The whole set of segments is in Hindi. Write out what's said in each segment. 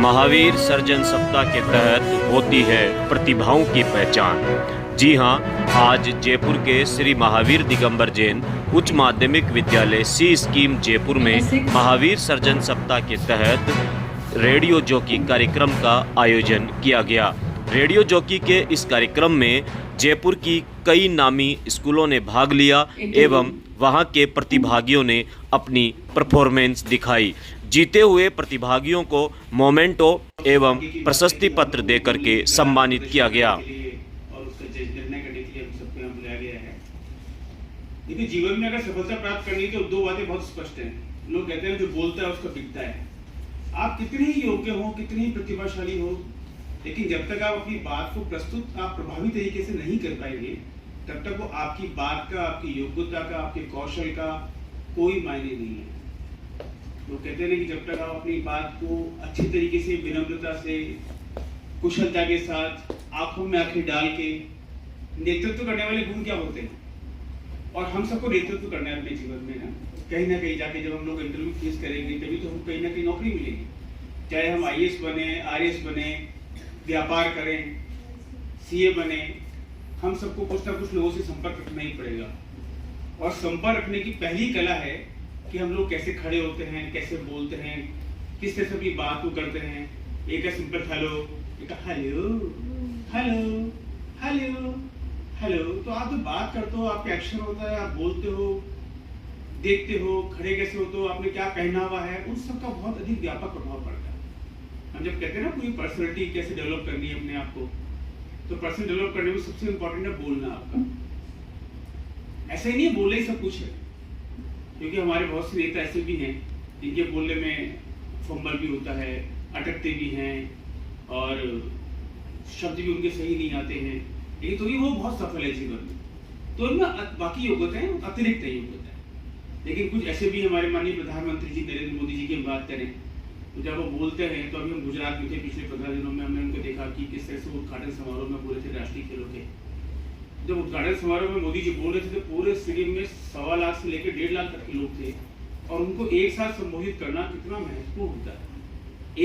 महावीर सर्जन सप्ताह के तहत होती है प्रतिभाओं की पहचान। जी हां, आज जयपुर के श्री महावीर दिगंबर जैन उच्च माध्यमिक विद्यालय सी स्कीम जयपुर में महावीर सर्जन सप्ताह के तहत रेडियो जॉकी कार्यक्रम का आयोजन किया गया। रेडियो जॉकी के इस कार्यक्रम में जयपुर की कई नामी स्कूलों ने भाग लिया एवं वहां के प्रतिभागियों ने अपनी परफॉर्मेंस दिखाई। जीते हुए प्रतिभागियों को मोमेंटो एवं प्रशस्ति पत्र देकर के सम्मानित किया गया। और उसका जज निर्णय करने के लिए हम सबको यहाँ बुलाया गया है। देखिए, जीवन में अगर सफलता प्राप्त करनी है तो दो बातें बहुत स्पष्ट हैं। लोग कहते हैं जो बोलता है उसका बिकता है। आप कितने ही योग्य हो, कितने ही प्रतिभाशाली हो, लेकिन जब तक आप अपनी बात को प्रस्तुत आप प्रभावी तरीके से नहीं कर पाएंगे, तब तक वो आपकी बात का, आपकी योग्यता का, आपके कौशल का कोई मायने नहीं है। लोग कहते हैं कि जब तक आप अपनी बात को अच्छी तरीके से, विनम्रता से, कुशलता के साथ, आंखों में आंखें डाल के, नेतृत्व करने वाले गुण क्या होते हैं, और हम सबको नेतृत्व करना है अपने जीवन में ना कहीं जाके जब हम लोग इंटरव्यू फेस करेंगे तभी तो हम कहीं ना कहीं नौकरी मिलेगी। चाहे हम IAS बने, RS बने, व्यापार करें, CA बने, हम सबको कुछ ना कुछ लोगों से संपर्क रखना ही पड़ेगा। और संपर्क रखने की पहली कला है कि हम लोग कैसे खड़े होते हैं, कैसे बोलते हैं, किस तरह से अपनी बात को करते हैं। एक है सिंपल हेलो, एक हेलो हेलो हेलो हेलो। तो आप जो बात करते हो, आपका एक्शन होता है, आप बोलते हो, देखते हो, खड़े कैसे होते हो, आपने क्या पहना हुआ है, उन सब का बहुत अधिक व्यापक प्रभाव पड़ता है। हम जब कहते हैं ना पूरी पर्सनैलिटी कैसे डेवलप करनी है अपने आप को, तो पर्सन डेवलप करने में सबसे इंपॉर्टेंट है बोलना आपका। ऐसा ही नहीं है बोलना ही सब कुछ है, क्योंकि हमारे बहुत से नेता ऐसे भी हैं जिनके बोलने में फंबल भी होता है, अटकते भी हैं और शब्द भी उनके सही नहीं आते हैं, लेकिन तो भी वो बहुत सफल है जीवन में। तो इनमें बाकी योग्यताएं अतिरिक्त है योग्यता। लेकिन कुछ ऐसे भी हमारे माननीय प्रधानमंत्री जी नरेंद्र मोदी जी की हम बात करें तो जब वो बोलते हैं, तो अभी हम गुजरात में थे, पिछले 15 दिनों में हमने उनको देखा कि किस तरह से वो उद्घाटन समारोह में बोले थे राष्ट्रीय खेलों के। जब उद्घाटन समारोह में मोदी जी बोल रहे थे तो पूरे स्टेडियम में 1.25 लाख से लेकर 1.5 लाख तक के लोग थे, और उनको एक साथ संबोधित करना कितना महत्वपूर्ण होता है।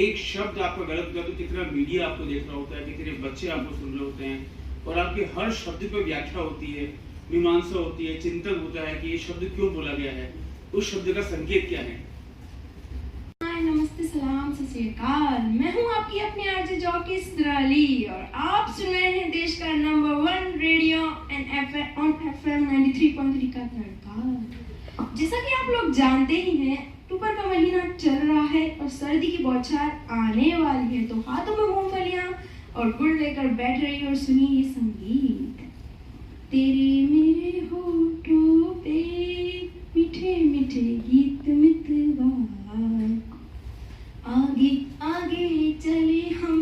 एक शब्द आपका गलत होता है तो कितना मीडिया आपको देख रहा होता है, कितने बच्चे आपको सुन रहे होते हैं, और आपके हर शब्द पर व्याख्या होती है, मीमांसा होती है, चिंतन होता है कि ये शब्द क्यों बोला गया है, उस शब्द का संकेत क्या है। नमस्ते, सलाम, सत श्री अकाल। मैं हूं आपकी अपनी आरजे जॉकी सिद्राली और आप सुन रहे हैं देश का नंबर 1 रेडियो एंड FM 93.3 का तड़का। जैसा कि आप लोग जानते ही हैं, अक्टूबर का महीना चल रहा है और सर्दी की बौछार आने वाली है, तो हाथों में मूंगफलियां और गुड़ लेकर बैठ रही और सुनिए ये संगीत। तेरे मेरे होठों पे मीठे मीठे गीत मितवा, आगे आगे चले हम,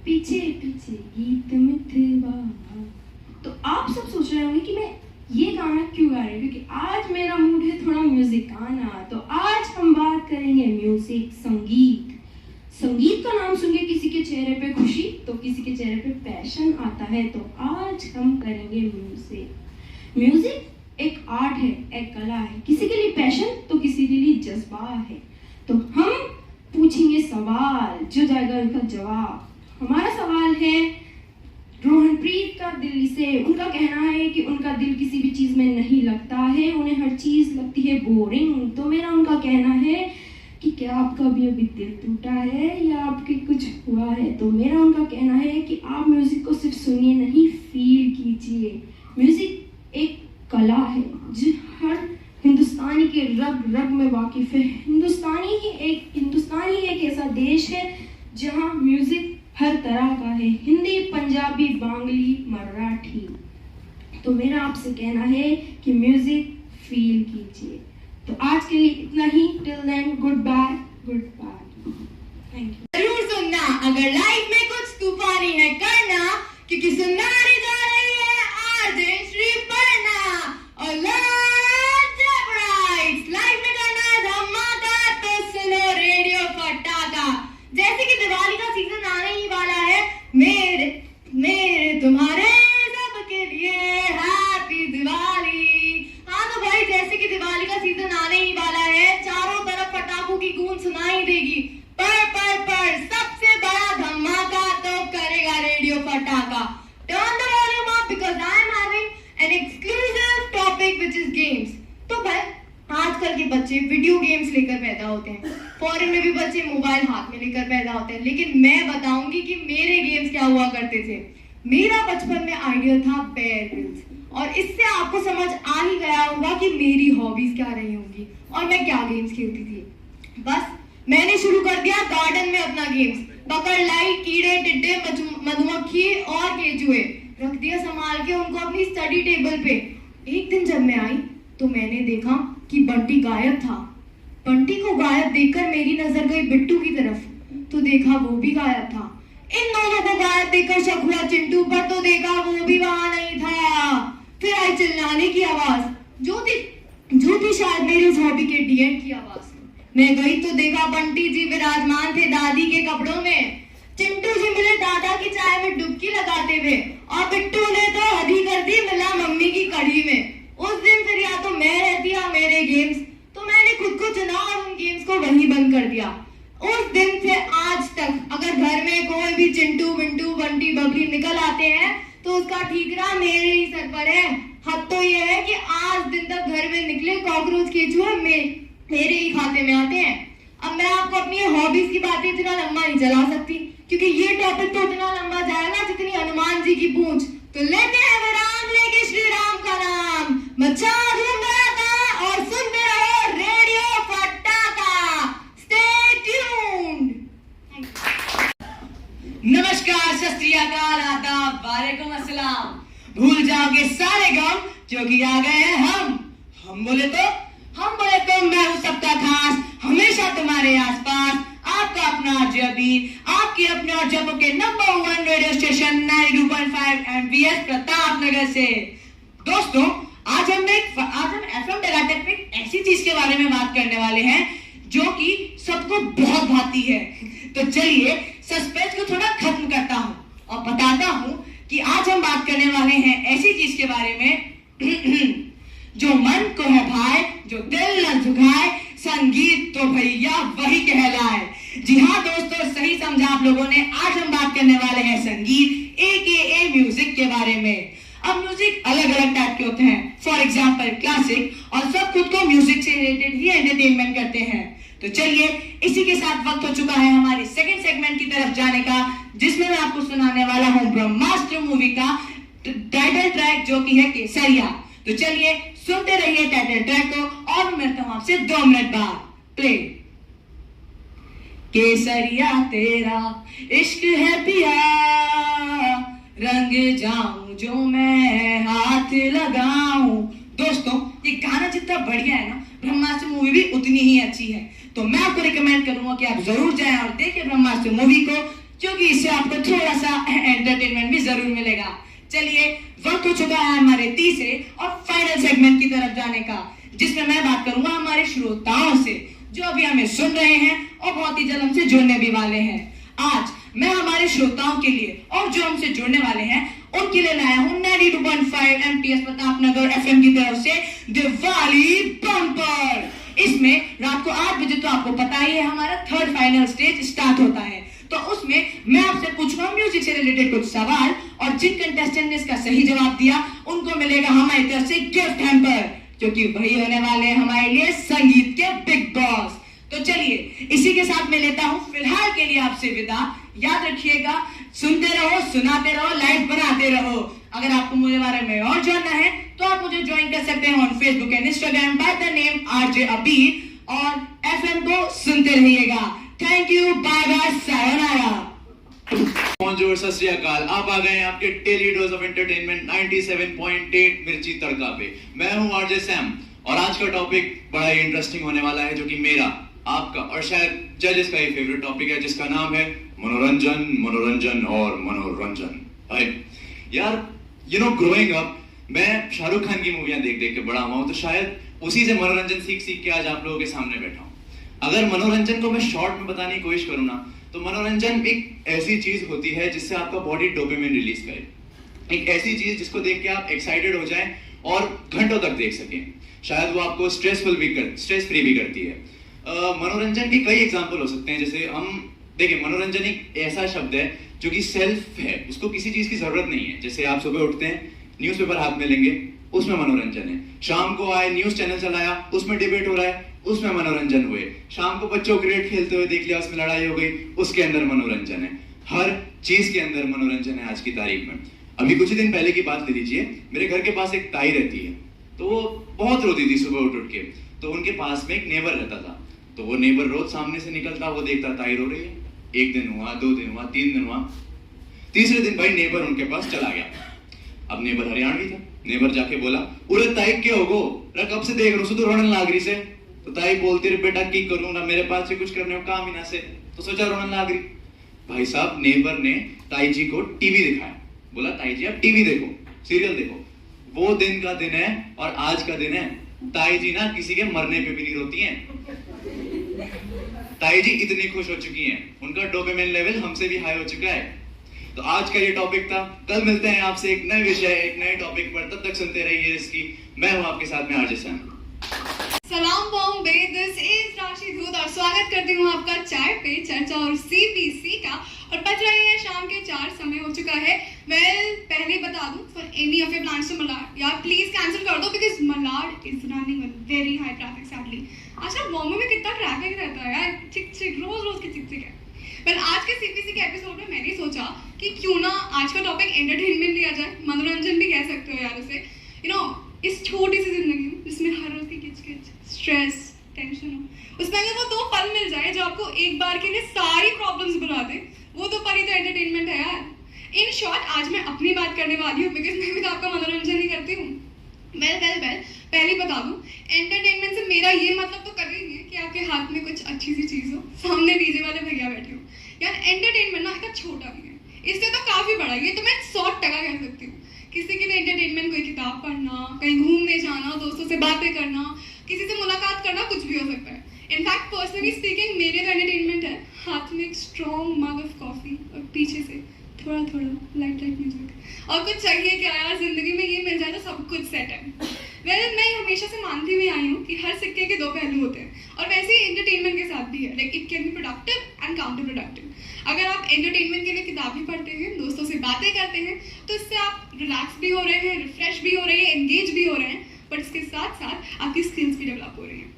पीछे पीछे गीत मितवा। तो आप सब सोच रहे होंगे कि मैं ये गाना क्यों गा रही हूँ, क्योंकि आज मेरा मूड है थोड़ा म्यूजिक गाना। तो आज हम बात करेंगे म्यूजिक, संगीत। संगीत का नाम सुन के किसी के चेहरे पे खुशी तो किसी के चेहरे पे पैशन आता है, तो आज हम करेंगे म्यूजिक। म्यूजिक एक आर्ट है, एक कला है, किसी के लिए पैशन तो किसी के लिए जज्बा है। तो हम पूछेंगे सवाल, जो जाएगा उनका जवाब। हमारा सवाल है रोहनप्रीत का दिल्ली से। उनका कहना है कि उनका दिल किसी भी चीज में नहीं लगता है, उन्हें हर चीज लगती है बोरिंग। तो मेरा उनका कहना है कि क्या आपका भी अभी दिल टूटा है या आपके कुछ हुआ है। तो मेरा उनका कहना है कि आप म्यूजिक को सिर्फ सुनिए नहीं, फील कीजिए। म्यूजिक एक कला है जो हर हिंदुस्तानी के रग रग में वाकिफ है। हिंदुस्तानी एक ऐसा देश है जहाँ म्यूजिक हर तरह का है, हिंदी, पंजाबी, बांग्ली, मराठी। तो मेरा आपसे कहना है कि म्यूजिक फील कीजिए। तो आज के लिए इतना ही। Till then, good bye, thank you. जरूर सुनना अगर लाइफ में कुछ तूफानी है करना, क्योंकि सुनाने जा रही है आरजे श्री पर्णा और लाइफ में करना है धमाका, तो सुनो रेडियो फटाका। जैसे कि दिवाली का सीजन आने ही वाला है, मेरे मेरे तुम्हारे सबके लिए हैप्पी दिवाली। हाँ तो भाई, जैसे कि दिवाली का सीजन आने ही वाला है, चारों तरफ पटाखों की गूंज सुनाई देगी। पर सब गेम्स। तो भाई आजकल के बच्चे वीडियो गेम्स लेकर पैदा होते हैं, फॉरेन में भी बच्चे मोबाइल हाथ में लेकर पैदा होते हैं, लेकिन मैं बताऊंगी कि मेरे गेम्स क्या हुआ करते थे। मेरा बचपन में आइडिया था बेयर ग्रिल्स, और इससे आपको समझ आ ही गया होगा कि मेरी हॉबीज क्या रही होंगी और मैं क्या गेम्स खेलती थी। बस मैंने शुरू कर दिया गार्डन में अपना गेम्स, पकड़ लाई, कीड़े टिड्डे मधुमक्खी और केचुए रख दिया संभाल के उनको अपनी स्टडी टेबल पे। एक दिन जब मैं आई तो मैंने देखा कि बंटी गायब था। बंटी को गायब देखकर मेरी नजर गई बिट्टू की तरफ, तो देखा वो भी गायब था। इन दोनों को गायब देखकर शक हुआ चिंटू पर, तो देखा वो भी वहां नहीं था। फिर आई चिल्लाने की आवाज, जो थी शायद मेरे उस हॉबी के डीएन की आवाज। मैं गई तो देखा बंटी जी विराजमान थे दादी के कपड़ों में, चिंटू जी मिले दादा की चाय में डुबकी लगाते हुए, और बिट्टू ने तो हद ही कर दी, मिला मम्मी की कढ़ी में। उस दिन फिर या तो मैं रहती या मेरे गेम्स, तो मैंने खुद को चुना और उन गेम्स को वहीं बंद कर दिया। उस दिन से आज तक अगर घर में कोई भी चिंटू विंटू बंटी बबली निकल आते हैं तो उसका ठीकरा मेरे ही सर पर है। हद तो ये है कि आज दिन तक घर में निकले कॉकरोच केचुए मेरे ही खाते में आते हैं। अब मैं आपको अपनी हॉबीज की बातें इतना लंबा नहीं चला सकती, क्योंकि ये टॉपिक तो इतना लंबा जाएगा जितनी हनुमान जी की पूंछ। तो लेते हैं विराम, लेके श्री राम का नाम, मचा धूम धड़ाका और सुनते रहो रेडियो फटाका। Stay tuned. नमस्कार, सत श्री अकाल, आदाब, वालेकुम अस्सलाम। भूल जाओगे सारे गम क्योंकि आ गए हैं हम बोले तो मैं हूँ सबका खास, हमेशा तुम्हारे आसपास, आपका अपना आरजे अबीर, आपके अपने और जम्मू के number 1 radio station 92.5 MVS Pratapnagar से। दोस्तों, आज हम FM डेराटेक में ऐसी चीज के बारे में बात करने वाले हैं जो कि सबको बहुत भाती है। तो चलिए सस्पेंस को थोड़ा खत्म करता हूँ और बताता हूँ कि आज हम बात करने वाले हैं ऐसी चीज के बारे में जो मन को है भाई, जो दिल न झुकाए, संगीत तो भैया वही कहलाए। जी हाँ दोस्तों, सही समझा आप लोगों ने। आज हम बात करने वाले हैं संगीत AKA म्यूजिक के बारे में। अब म्यूजिक अलग अलग टाइप के होते हैं, फॉर एग्जाम्पल क्लासिक, और सब खुद को म्यूजिक से रिलेटेड ही एंटरटेनमेंट करते हैं। तो चलिए इसी के साथ वक्त हो चुका है हमारे सेकंड सेगमेंट की तरफ जाने का, जिसमें मैं आपको सुनाने वाला हूँ ब्रह्मास्त्र मूवी का टाइटल ट्रैक जो कि है केसरिया। तो चलिए सुनते रहिए टाइटल ट्रैक को, और मैं मिलता हूँ आपसे 2 मिनट बाद। प्ले। केसरिया तेरा इश्क है पिया, रंग जाऊं जो मैं हाथ लगाऊं। दोस्तों, ये गाना जितना बढ़िया है ना, ब्रह्मास्त्र मूवी भी उतनी ही अच्छी है। तो मैं आपको रिकमेंड करूंगा कि आप जरूर जाएं और देखें ब्रह्मास्त्र मूवी को, क्योंकि इससे आपको थोड़ा सा एंटरटेनमेंट भी जरूर मिलेगा। चलिए वक्त हो चुका है हमारे तीसरे और फाइनल सेगमेंट की तरफ जाने का, जिसमें मैं बात करूंगा हमारे श्रोताओं से जो अभी हमें सुन रहे हैं और बहुत ही जल्द हमसे जुड़ने भी वाले हैं। आज मैं हमारे श्रोताओं के लिए और जो हमसे जुड़ने वाले हैं उनके लिए लाया हूं 92.5 MPS प्रतापनगर FM की तरफ से दिवाली बम्पर। इसमें रात को 8 बजे, तो आपको पता ही है, हमारा 3rd फाइनल स्टेज स्टार्ट होता है। तो उसमें मैं आपसे पूछूंगा म्यूजिक से रिलेटेड कुछ सवाल, और जिन कंटेस्टेंट ने इसका सही जवाब दिया उनको मिलेगा हमारी तरफ से गिफ्ट हैम्पर, क्योंकि वही होने वाले हैं हमारे लिए संगीत के बिग बॉस। तो चलिए इसी के साथ मैं लेता हूं फिलहाल के लिए आपसे विदा। याद रखिएगा, सुनते रहो, सुनाते रहो, लाइफ बनाते रहो। अगर आपको मुझे बारे में और जानना है तो आप मुझे ज्वाइन कर सकते हैं on Facebook and Instagram by the name RJ Abeer, और FM को सुनते रहिएगा। थैंक यू, बाय बाय, सायोनारा। बोंजोर, सत श्री अकाल। आप आ गए हैं आपके डेली डोज ऑफ एंटरटेनमेंट 97.8 मिर्ची तड़का पे। मैं हूं RJ सैम, और आज का टॉपिक बड़ा ही इंटरेस्टिंग होने वाला है, जो कि मेरा, आपका और शायद जजेस का ही फेवरेट टॉपिक है, जिसका नाम है मनोरंजन, मनोरंजन और मनोरंजन। यार ग्रोइंग अप मैं शाहरुख खान की मूवियां देख देख के बड़ा हुआ हूं, तो शायद उसी से मनोरंजन सीख के आज आप लोगों के सामने बैठा हूं। अगर मनोरंजन को मैं शॉर्ट में बताने की कोशिश करूं ना, तो मनोरंजन एक ऐसी चीज होती है जिससे आपका बॉडी डोपामिन रिलीज करे। एक ऐसी चीज जिसको देख के आप एक्साइटेड हो जाएं और घंटों तक देख सकें। शायद वो आपको स्ट्रेस फ्री भी करती है। मनोरंजन के कई एग्जाम्पल हो सकते हैं। जैसे हम देखिए, मनोरंजन एक ऐसा शब्द है जो कि सेल्फ है, उसको किसी चीज की जरूरत नहीं है। जैसे आप सुबह उठते हैं, न्यूज़पेपर हाथ में लेंगे, उसमें मनोरंजन है। शाम को आए न्यूज चैनल चलाया, उसमें डिबेट हो रहा है, उसमें मनोरंजन हुए। शाम को बच्चों क्रिकेट खेलते हुए देख लिया, उसमें लड़ाई हो गई, उसके अंदर मनोरंजन है। हर चीज के अंदर मनोरंजन है आज की तारीख में। अभी कुछ ही दिन पहले की बात ले लीजिए, मेरे घर के पास एक ताई रहती है, तो वो बहुत रोती थी सुबह उठ के। तो उनके पास में एक नेबर रहता था, तो वो नेबर रोज सामने से निकलता, वो देखता ताई रो रही है। एक दिन हुआ, 2 दिन हुआ, 3 दिन हुआ, तीसरे दिन भाई नेबर उनके पास चला गया। अब नेबर हरियाणवी था, नेबर जाके बोला, उरे ताई क्या होगो, कब से देख रहा हूँ, रोने लाग रही से। तो ताई बोलती रही, बेटा की करूँ ना, मेरे पास से कुछ करने को काम ही ना से। तो सोचा रोने लाग रही। भाई साहब नेबर ने ताई जी को टीवी दिखाया, बोला ताई जी आप टीवी देखो, सीरियल देखो। वो दिन का दिन है और आज का दिन है। ताई जी ना किसी के मरने पे भी नहीं रोती हैं। ताई जी इतनी खुश हो चुकी हैं, उनका डोपामाइन लेवल हमसे भी हाई हो चुका है। तो आज का ये टॉपिक था। कल मिलते हैं आपसे एक नए विषय, एक नए टॉपिक पर। तब तक सुनते रहिए इसकी। मैं हूं आपके साथ में आरजे सैम। सलाम बॉम्बे, दिस इज राशि दूध और स्वागत करती हूँ आपका चाय पे चर्चा और सीपीसी का। और बज रही है शाम के 4 समय हो चुका है। पहले बता दूं, for any of your plans to Malad, यार प्लीज कैंसिल कर दो, because Malad is running with very high traffic sadly. आजकल बॉम्बे में कितना ट्रैफिक रहता है यार, चिक रोज की चिक है। पर आज के सीपीसी के एपिसोड में मैंने सोचा कि क्यों ना आज का टॉपिक एंटरटेनमेंट लिया जाए, मनोरंजन भी कह सकते हो यार उसे। इस छोटी सी जिंदगी में जिसमें हर रोज की किचकिच, स्ट्रेस, टेंशन हो, उसमें अगर वो 2 पल मिल जाए जो आपको एक बार के लिए सारी प्रॉब्लम्स भुला दे, वो 2 पल ही तो एंटरटेनमेंट है यार। इन शॉर्ट आज मैं अपनी बात करने वाली हूँ, बिकॉज मैं भी तो आपका मनोरंजन ही करती हूँ। पहले बता दूं, एंटरटेनमेंट से मेरा ये मतलब तो कभी नहीं है कि आपके हाथ में कुछ अच्छी सी चीज हो, सामने डीजे वाले भैया बैठे हो। यार एंटरटेनमेंट ना इतना छोटा नहीं है, इससे तो काफी बड़ा है। ये तो मैं 100% कह सकती हूँ। किसी के लिए एंटरटेनमेंट कोई किताब पढ़ना, कहीं घूमने जाना, दोस्तों से बातें करना, किसी से मुलाकात करना, कुछ भी हो सकता है। इनफैक्ट पर्सनली स्पीकिंग मेरे तो एंटरटेनमेंट है हाथ में एक स्ट्रॉन्ग मग ऑफ कॉफी और पीछे से थोड़ा लाइट म्यूजिक। और कुछ चाहिए क्या यार, जिंदगी में ये मिल जाए तो सब कुछ सेट है। मैं हमेशा से मानती हुई आई हूँ कि हर सिक्के के 2 पहलू होते हैं, और वैसे ही एंटरटेनमेंट के साथ भी है। Like it can be productive and counter productive. अगर आप एंटरटेनमेंट के लिए किताब भी पढ़ते हैं, दोस्तों से बातें करते हैं, तो इससे आप रिलैक्स भी हो रहे हैं, रिफ्रेश भी हो रहे हैं, एंगेज भी हो रहे हैं, बट इसके साथ साथ आपकी स्किल्स भी डेवलप हो रही हैं।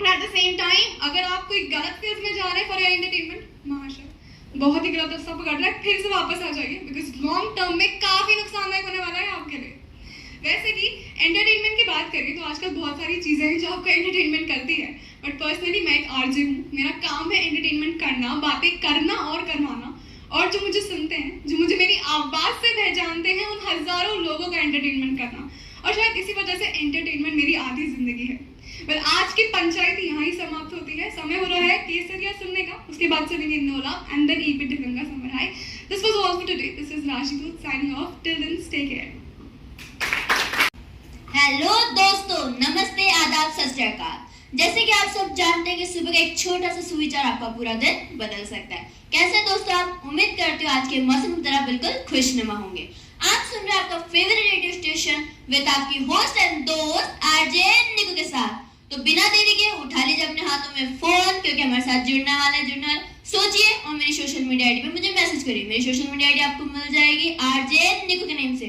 एट द सेम टाइम अगर आप कोई गलत फील्ड में जा रहे हैं फॉर योर एंटरटेनमेंट, महाशय बहुत ही गलत रास्ता पकड़ रहा है, फिर से वापस आ जाइए, बिकॉज लॉन्ग टर्म में काफी नुकसानदायक होने वाला है आपके लिए। वैसे कि एंटरटेनमेंट की बात करें तो आजकल बहुत सारी चीजें हैं जो आपको एंटरटेनमेंट करती है, बट पर्सनली मैं एक आरजे हूँ। मेरा काम है एंटरटेनमेंट करना, बातें करना और करवाना, और जो मुझे सुनते हैं, जो मुझे मेरी आवाज से पहचानते हैं, उन हजारों लोगों का एंटरटेनमेंट करना। और शायद इसी वजह से एंटरटेनमेंट मेरी आधी जिंदगी है। पर आज की पंचायत यहाँ ही समाप्त होती है। समय हो रहा है केसरिया सुनने का, उसके बाद सुनेंगे Nola and then eat with Ganga summer high. This was all for today. This is Rashi दूध signing off. Till then stay care. Hello दोस्तों, नमस्ते, आदाब, सत श्री अकाल। जैसे कि आप सब जानते हैं कि सुबह का एक छोटा सा सुविचार आपका पूरा दिन बदल सकता है। कैसे दोस्तों, आप उम्मीद करते हो आज के मौसम की तरह बिल्कुल खुशनुमा होंगे। आप सुन रहे हैं आपका फेवरेट रेडियो स्टेशन विद आपकी होस्ट एंड दोस्त आरजे निकू के साथ। तो बिना देरी के उठा लीजिए अपने हाथों में फोन, क्योंकि हमारे साथ जुड़ने वाला सोचिए और मेरी सोशल मीडिया आईडी पे मुझे मैसेज करिए। मेरी सोशल मीडिया आईडी आपको मिल जाएगी आरजे निकू के नेम से।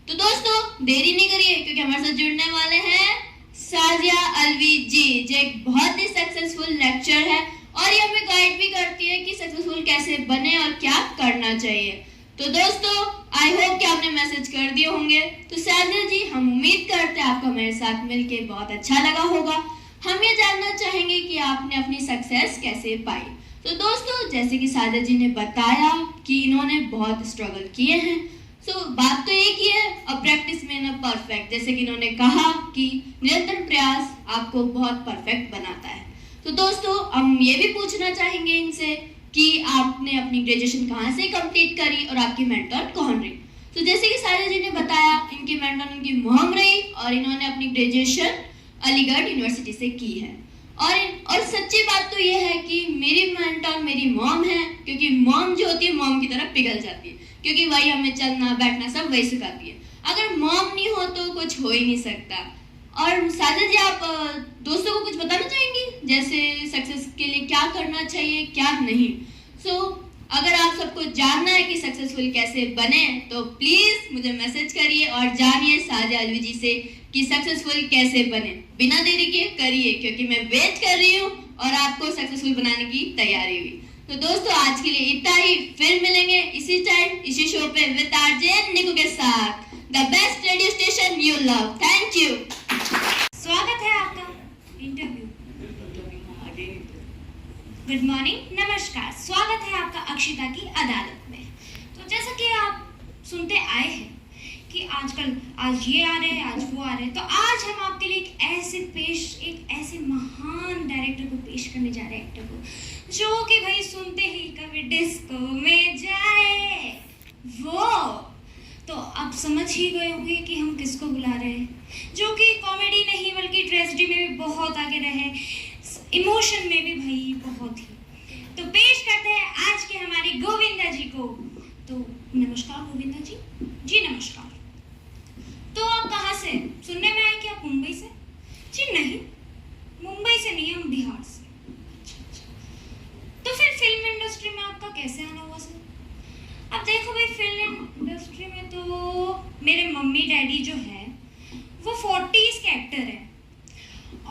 तो दोस्तों देरी नहीं करिए, क्योंकि हमारे साथ जुड़ने वाले हैं साजिया अलवी जी, जो एक बहुत ही सक्सेसफुल लेक्चर है और ये हमें गाइड भी करती है कि सक्सेसफुल कैसे बने और क्या करना चाहिए। तो दोस्तों आई होप कि आपने मैसेज कर दिए होंगे। तो साजिया जी, हम उम्मीद करते हैं आपको मेरे साथ मिलके बहुत अच्छा लगा होगा। हम ये जानना चाहेंगे कि आपने अपनी सक्सेस कैसे पाई। तो दोस्तों जैसे कि साजिया जी ने बताया कि इन्होंने बहुत स्ट्रगल किए हैं। बात तो एक ही है, अ प्रैक्टिस में न परफेक्ट। जैसे कि इन्होंने कहा कि निरंतर प्रयास आपको बहुत परफेक्ट बनाता है। तो दोस्तों हम ये भी पूछना चाहेंगे इनसे कि आपने अपनी ग्रेजुएशन कहाँ से कंप्लीट करी और आपकी मेंटर कौन रही। तो जैसे कि साजिया जी ने बताया, इनकी मेंटर उनकी मॉम रही और इन्होंने अपनी ग्रेजुएशन अलीगढ़ यूनिवर्सिटी से की है। और सच्ची बात तो ये है कि मेरी मेंटर मेरी मॉम है, क्योंकि मॉम जो होती है मॉम की तरह पिघल जाती है, क्योंकि वही हमें चलना बैठना सब वही सिखाती है। अगर मॉम नहीं हो तो कुछ हो ही नहीं सकता। और साजिया जी, आप दोस्तों को कुछ बताना चाहेंगी, जैसे सक्सेस के लिए क्या करना चाहिए क्या नहीं। अगर आप सबको जानना है कि सक्सेसफुल कैसे बने तो प्लीज मुझे मैसेज करिए और जानिए साजिया अलवी जी से कि सक्सेसफुल कैसे बने। बिना देरी के करिए, क्योंकि मैं वेट कर रही हूँ और आपको सक्सेसफुल बनाने की तैयारी भी। तो दोस्तों आज के लिए इतना ही, फिर मिलेंगे इसी टाइम इसी शो पे विद आरजे निकू के साथ, the best radio station you love. Thank you. स्वागत है आपका इंटरव्यू। गुड मॉर्निंग, नमस्कार। स्वागत है आपका अक्षिता की अदालत में। तो जैसा कि आप सुनते आए हैं कि आजकल आज ये आ रहे हैं, आज वो आ रहे हैं, तो आज हम आपके लिए एक ऐसे महान डायरेक्टर को पेश करने जा रहे हैं, एक्टर को, जो कि भाई सुनते ही कभी डिस्को में जाए वो। तो आप समझ ही गए होंगे कि हम किसको बुला रहे हैं, जो कि कॉमेडी नहीं बल्कि ट्रेजेडी में भी बहुत आगे रहे, इमोशन में भी भाई बहुत ही। तो पेश करते हैं आज के हमारे गोविंदा जी को। तो नमस्कार गोविंदा जी। जी नमस्कार। तो आप कहाँ से? सुनने में आया कि आप मुंबई से? जी नहीं, मुंबई से नहीं, हम बिहार से। अच्छा। तो फिर फिल्म इंडस्ट्री में आपका कैसे आना हुआ सर? अब देखो भाई, फिल्म इंडस्ट्री में तो मेरे मम्मी डैडी जो है वो 40s के एक्टर हैं,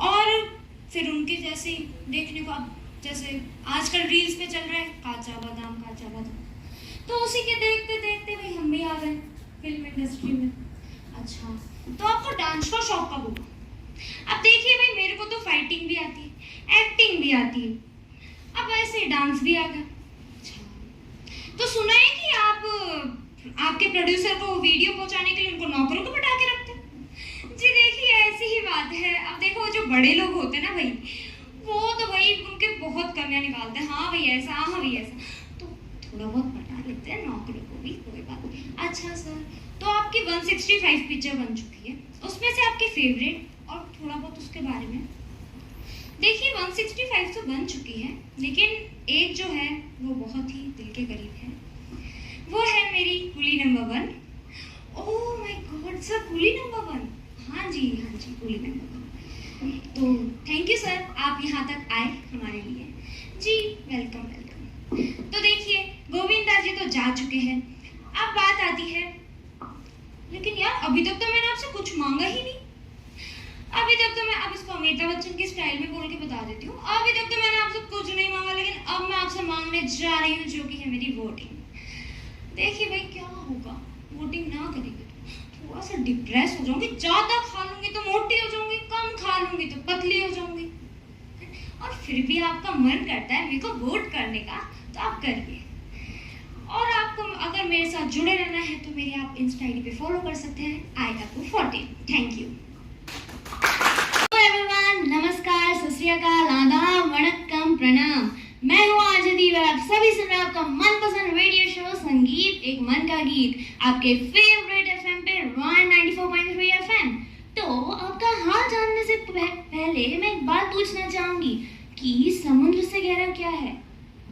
और फिर उनके जैसे देखने को अब जैसे आजकल रील्स पे चल रहा है काचा बादाम, तो उसी के देखते देखते भाई हम भी आ गए फिल्म इंडस्ट्री में। अच्छा, तो आपको डांस का शौक कब हुआ? अब देखिए भाई, मेरे को तो फाइटिंग भी आती है, एक्टिंग भी आती है, अब ऐसे डांस भी आ गया। अच्छा, तो सुना है कि आप आपके प्रोड्यूसर को वीडियो पहुंचाने के लिए उनको नौकरों को बैठा के रखते हैं। जी देखिए, ऐसी ही बात है। अब देखो, जो बड़े लोग होते हैं ना भाई, वो तो भाई उनके बहुत कमियां निकालते हैं। हाँ भाई ऐसा, हाँ भाई ऐसा, तो थोड़ा बहुत बता लेते हैं नौकरों को भी, कोई बात नहीं। अच्छा सर, तो आपकी 165 पिक्चर बन चुकी है, उसमें से आपकी फेवरेट और थोड़ा बहुत उसके बारे में। देखिए 165 तो बन चुकी है, लेकिन एक जो है वो बहुत ही दिल के करीब है, वो है मेरी Coolie number 1। Oh my God sir, Coolie number 1? हाँ जी कुली नंबर 1। तो थैंक यू सर, आप यहाँ तक आए हमारे लिए। जी वेलकम। तो देखिए गोविंदा जी तो जा चुके हैं, अब बात आती है, लेकिन यार अभी तक तो मैंने आपसे कुछ मांगा ही नहीं। अभी तक तो मैं, अब इसको अमिताभ बच्चन के स्टाइल में बोल के बता देती हूँ, अभी तक तो मैंने आपसे कुछ नहीं मांगा, लेकिन अब मैं आपसे मांगने जा रही हूँ, जो कि है मेरी वोटिंग। देखिए भाई क्या होगा, वोटिंग ना करेंगे तो थोड़ा सा डिप्रेस हो जाऊंगी, ज्यादा खा लूंगी तो मोटी हो जाऊंगी, कम खा लूंगी तो पतली हो जाऊंगी, और फिर भी आपका मन करता है मेरे को वोट करने का, तो आप करिए। और आपको अगर मेरे साथ जुड़े रहना है तो मेरे आप इंस्टा आईडी पे फॉलो कर सकते हैं, IAPU14। Thank you. एवरीवन, नमस्कार, सत श्री अकाल, आदाब, वणक्कम, प्रणाम। मैं हूँ आरजे दी और आप सभी सुन रहे हैं आपका मनपसंद रेडियो शो संगीत एक मन का गीत, आपके फेवरेट एफएम पे 94.3 FM। तो आपका हाल जानने से पहले मैं एक बात पूछना चाहूंगी कि समुद्र से गहरा क्या है?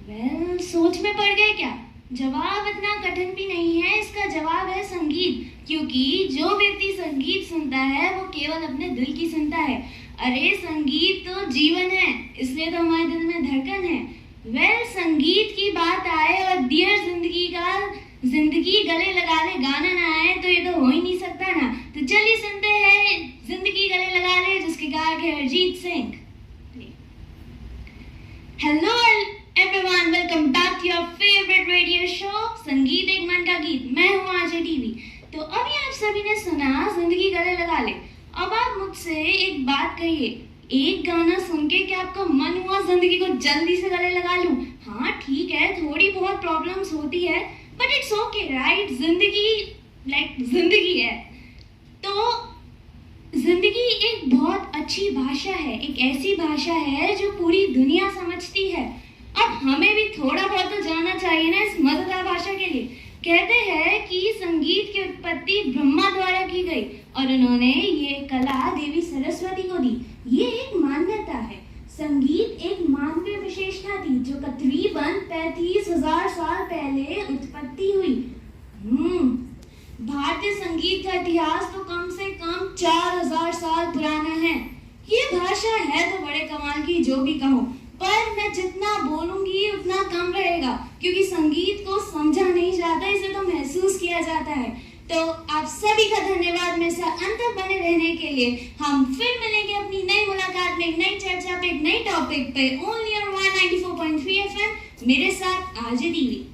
वेल, सोच में पड़ गए क्या? जवाब इतना कठिन भी नहीं है, इसका जवाब है संगीत, क्योंकि जो व्यक्ति संगीत सुनता है वो केवल अपने दिल की सुनता है। अरे संगीत तो जीवन है, इसलिए तो हमारे दिल में धड़कन है। वेल, संगीत की बात आए और डियर जिंदगी गले लगा ले गाना ना आए तो ये तो हो ही नहीं सकता ना। तो चलिए सुनते हैं जिंदगी गले लगा ले, जिसके गायक है Arijit Singh. Hello everyone, welcome back to your favourite radio show संगीत एक मन का गीत। मैं हूँ आरजे टीवी। तो अभी आप सभी ने सुना जिंदगी गले लगा ले। अब आप मुझसे एक बात कहिए, एक गाना सुन के क्या आपका मन हुआ जिंदगी को जल्दी से गले लगा लूं? हाँ ठीक है, थोड़ी बहुत प्रॉब्लम्स होती है, बट इट्स ओके राइट, जिंदगी है। तो जिंदगी एक बहुत अच्छी भाषा है, एक ऐसी भाषा है जो पूरी दुनिया समझती है। अब हमें भी थोड़ा बहुत तो जानना चाहिए ना इस मजेदार भाषा के लिए। कहते हैं कि संगीत की उत्पत्ति ब्रह्मा द्वारा की गई और उन्होंने ये कला देवी सरस्वती को दी। ये एक मान्यता है। संगीत एक मानवीय विशेषता थी जो तकरीबन 35,000 साल पहले उत्पत्ति हुई। भारतीय संगीत का इतिहास तो कम से कम 4,000 साल पुराना है। ये भाषा है तो बड़े कमाल की, जो भी कहो, पर मैं जितना बोलूंगी उतना कम रहेगा, क्योंकि संगीत को समझा नहीं जाता, इसे तो महसूस किया जाता है। तो आप सभी का धन्यवाद, मेरे साथ अंत तक बने रहने के लिए। हम फिर मिलेंगे अपनी नई मुलाकात में, एक नई चर्चा पे, एक नई टॉपिक पे, ओनली ऑन 194.3 FM, मेरे साथ आरजे दीवी।